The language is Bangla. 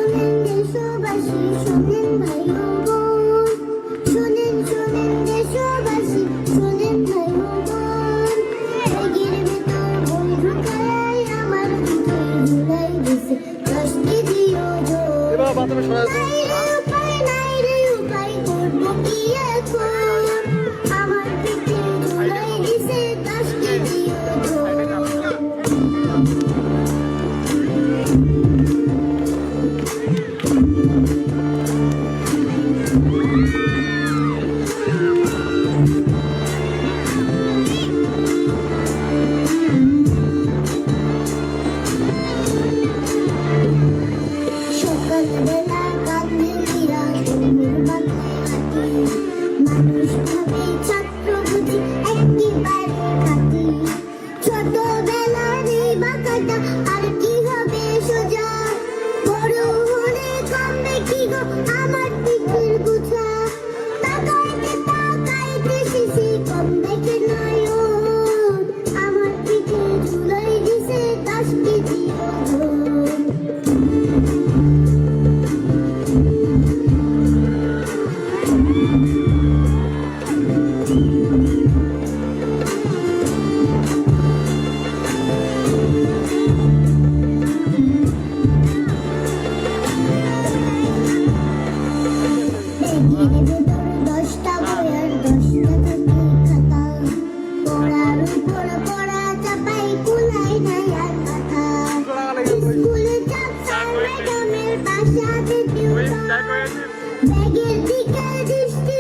শোনেন দেশবাসী, শোনেন ভাই ও বোন, শোনেন শোনেন দেশবাসী, শোনেন ভাই ও বোন, ব্যাগের ভেতর বই ঢুকায় আমার বুকে ঝুলাই দিছে 10 কেজি ওজন। নাই রে উপায় করবো কি এখন, আমার পিঠে ঝুলাই দিছে 10 কেজি ওজন। সকালবেলা কাঁদে মীরা, ঘুমের মাথায় হাঁটি, মানুষ ভাবে ছাত্র বুঝি একেবারে খাঁটি। ছোটবেলার এই বাঁকাটা আর কি হবে সোজা, বড় হলে কমবে কি গো আমার পিঠের বোঝা। তাকাইতে শিশি কমবে কি নয়ন, আমার পিঠে ঝুলাই দিছে 10 কেজি ওজন। ব্যাগের ভেতর 10টা বই আর 10টা থেকে খাতা, পড়ার উপর পড়া চাপাই কুলাই নাই আর মাথা। স্কুলে চাপ স্যার ম্যাডামের বাসাতে টিউশন, ব্যাগের দিকে দৃষ্টি